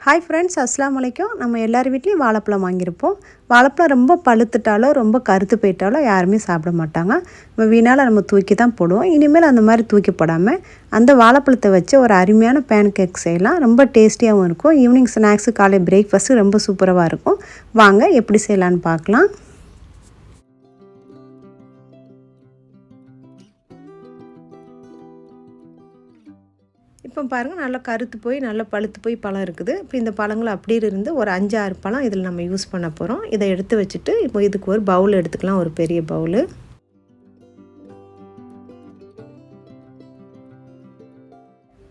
Hi friends, அஸ்ஸலாமு அலைக்கும். நம்ம எல்லார் வீட்லேயும் வாழைப்பழம் வாங்கியிருப்போம். வாழைப்பழம் ரொம்ப பழுத்துட்டாலோ ரொம்ப கருத்து போயிட்டாலோ யாருமே சாப்பிட மாட்டாங்க. வீணால் நம்ம தூக்கி தான் போடுவோம். இனிமேல் அந்த மாதிரி தூக்கி போடாமல் அந்த வாழைப்பழத்தை வச்சு ஒரு அருமையான பேன் கேக் செய்யலாம். ரொம்ப டேஸ்டியாகவும் இருக்கும். ஈவினிங் ஸ்நாக்ஸு, காலை பிரேக்ஃபாஸ்ட்டு ரொம்ப சூப்பராக இருக்கும். வாங்க எப்படி செய்யலான்னு பார்க்கலாம். இப்போ பாருங்கள், நல்லா கருத்து போய் நல்லா பழுத்து போய் பழம் இருக்குது. இப்போ இந்த பழங்களை அப்படியே இருந்து ஒரு 5-6 பழம் இதில் நம்ம யூஸ் பண்ண போகிறோம். இதை எடுத்து வச்சுட்டு இப்போ இதுக்கு ஒரு பவுல் எடுத்துக்கலாம், ஒரு பெரிய பவுலு.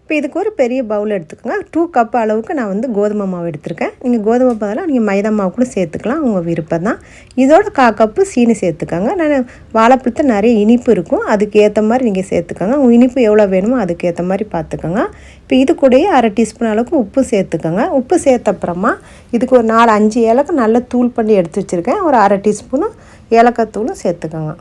இப்போ இதுக்கு ஒரு பெரிய பவுல் எடுத்துக்கோங்க. 2 கப் அளவுக்கு நான் கோதுமை மாவு எடுத்திருக்கேன். நீங்கள் கோதுமை பதிலாக நீங்கள் மைதா மாவு கூட சேர்த்துக்கலாம், உங்கள் விருப்பம் தான். இதோட 1/4 கப்பு சீனி சேர்த்துக்கோங்க. நான் வாழைப்பழத்தை நிறைய இனிப்பு இருக்கும், அதுக்கு ஏற்ற மாதிரி நீங்கள் சேர்த்துக்கோங்க. உங்கள் இனிப்பு எவ்வளோ வேணுமோ அதுக்கு ஏற்ற மாதிரி பார்த்துக்கோங்க. இப்போ இது கூடயே 1/2 டீஸ்பூன் அளவுக்கு உப்பு சேர்த்துக்கோங்க. உப்பு சேர்த்த அப்புறமா இதுக்கு ஒரு 4-5 ஏலக்காய் நல்லா தூள் பண்ணி எடுத்து வச்சுருக்கேன். ஒரு 1/2 டீஸ்பூனும் ஏலக்காய் தூளும் சேர்த்துக்கோங்க.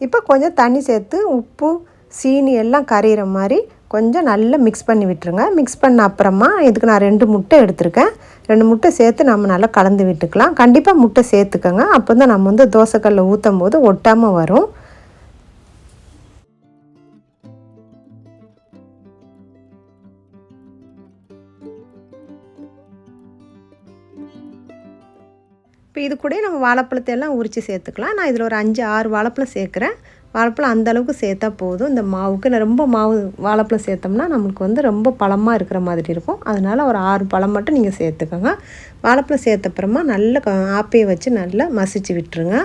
இப்போ கொஞ்சம் தண்ணி சேர்த்து உப்பு சீனி எல்லாம் கரையிற மாதிரி கொஞ்சம் நல்லா மிக்ஸ் பண்ணி விட்டுருங்க. மிக்ஸ் பண்ண அப்புறமா இதுக்கு நான் 2 முட்டை எடுத்திருக்கேன். 2 முட்டை சேர்த்து நம்ம நல்லா கலந்து விட்டுக்கலாம். கண்டிப்பாக முட்டை சேர்த்துக்கோங்க, அப்போ தான் நம்ம தோசைக்கல்லில் ஊற்றும் போது ஒட்டாமல் வரும். இப்போ இது கூட நம்ம வாழைப்பழத்தை எல்லாம் உரித்து சேர்த்துக்கலாம். நான் இதில் ஒரு 5-6 வாழைப்பழம் சேர்க்குறேன். வாழைப்பழம் அந்தளவுக்கு சேர்த்தா போதும். இந்த மாவுக்கு ரொம்ப வாழைப்பழம் சேர்த்தோம்னா நம்மளுக்கு ரொம்ப பழமாக இருக்கிற மாதிரி இருக்கும். அதனால் ஒரு 6 பழம் மட்டும் நீங்கள் சேர்த்துக்கோங்க. வாழைப்பழம் சேர்த்த அப்புறமா நல்லா ஆப்பையை வச்சு நல்லா மசிச்சு விட்டுருங்க.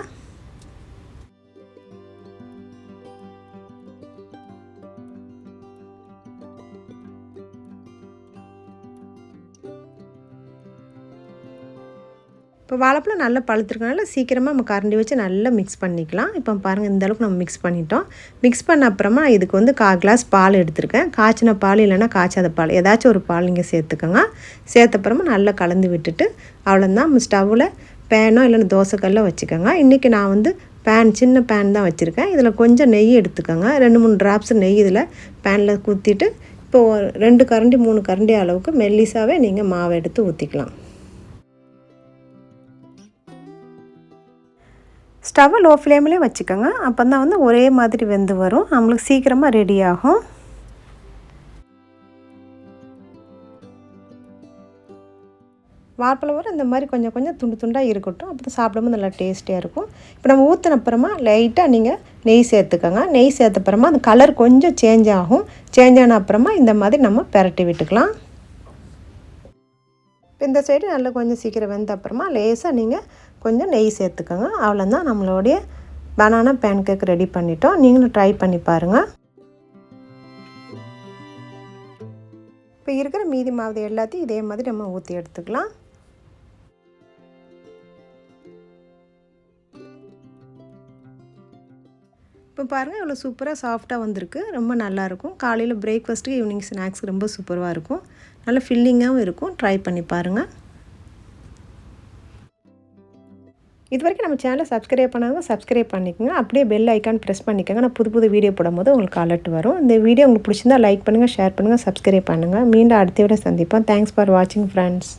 இப்போ வாழைப்பழம் நல்லா பழுத்துருக்கனால சீக்கிரமாக நம்ம கரண்டி வச்சு நல்லா மிக்ஸ் பண்ணிக்கலாம். இப்போ பாருங்கள், இந்த அளவுக்கு நம்ம மிக்ஸ் பண்ணிட்டோம். மிக்ஸ் பண்ண அப்புறமா இதுக்கு 1/4 கிளாஸ் பால் எடுத்திருக்கேன். காய்ச்சின பால் இல்லைன்னா காய்ச்சாத பால் ஏதாச்சும் ஒரு பால் நீங்கள் சேர்த்துக்கோங்க. சேர்த்த அப்புறமா நல்லா கலந்து விட்டுட்டு அவ்வளோதான். நம்ம ஸ்டவ்வில் பேனோ இல்லைன்னா தோசைக்கல்ல வச்சுக்கோங்க. இன்றைக்கி நான் சின்ன பேன் தான் வச்சுருக்கேன். இதில் கொஞ்சம் நெய் எடுத்துக்கோங்க. 2-3 ட்ராப்ஸ் நெய் இதில் பேனில் ஊற்றிட்டு இப்போது 2 கரண்டி 3 கரண்டி அளவுக்கு மெல்லிசாவே நீங்கள் மாவை எடுத்து ஊற்றிக்கலாம். ஸ்டவ்வை லோ ஃப்ளேம்லேயே வச்சுக்கோங்க. அப்போ தான் ஒரே மாதிரி வெந்து வரும், நம்மளுக்கு சீக்கிரமாக ரெடி ஆகும். வாழைப்பழம் இந்த மாதிரி கொஞ்சம் கொஞ்சம் துண்டு துண்டாக இருக்கட்டும், அப்போ தான் சாப்பிடும்போது நல்லா டேஸ்டியாக இருக்கும். இப்போ நம்ம ஊற்றின அப்புறமா லைட்டாக நீங்கள் நெய் சேர்த்துக்கோங்க. நெய் சேர்த்த அப்புறமா அந்த கலர் கொஞ்சம் சேஞ்ச் ஆகும். சேஞ்ச் ஆன அப்புறமா இந்த மாதிரி நம்ம பெரட்டி விட்டுக்கலாம். இப்போ இந்த சைடு நல்லா கொஞ்சம் சீக்கிரம் வெந்த அப்புறமா லேசாக நீங்கள் கொஞ்சம் நெய் சேர்த்துக்கோங்க. அவ்வளோதான், நம்மளுடைய பனானா பேன் கேக் ரெடி பண்ணிட்டோம். நீங்களும் ட்ரை பண்ணி பாருங்கள். இப்போ இருக்கிற மீதி மாவு எல்லாத்தையும் இதே மாதிரி நம்ம ஊற்றி எடுத்துக்கலாம். இப்போ பாருங்கள், இவ்வளோ சூப்பராக சாஃப்டாக வந்திருக்கு. ரொம்ப நல்லாயிருக்கும். காலையில் பிரேக்ஃபாஸ்ட்டுக்கு ஈவினிங் ஸ்நாக்ஸுக்கு ரொம்ப சூப்பராக இருக்கும். நல்லா ஃபில்லிங்காகவும் இருக்கும். ட்ரை பண்ணி பாருங்கள். இது வரைக்கும் நம்ம சேனலை சப்ஸ்கிரைப் பண்ணாங்க, சப்ஸ்கிரைப் பண்ணிக்கோங்க. அப்படியே பெல் ஐக்கான் ப்ரெஸ் பண்ணிக்கோங்க. நான் புது வீடியோ போடும்போது உங்களுக்கு அலர்ட் வரும். இந்த வீடியோ உங்களுக்கு பிடிச்சிருந்தா லைக் பண்ணுங்கள், ஷேர் பண்ணுங்கள், சப்ஸ்கிரைப் பண்ணுங்கள். மீண்டும் அடுத்த விட சந்திப்போம். தேங்க்ஸ் ஃபார் வாட்சிங் ஃப்ரெண்ட்ஸ்.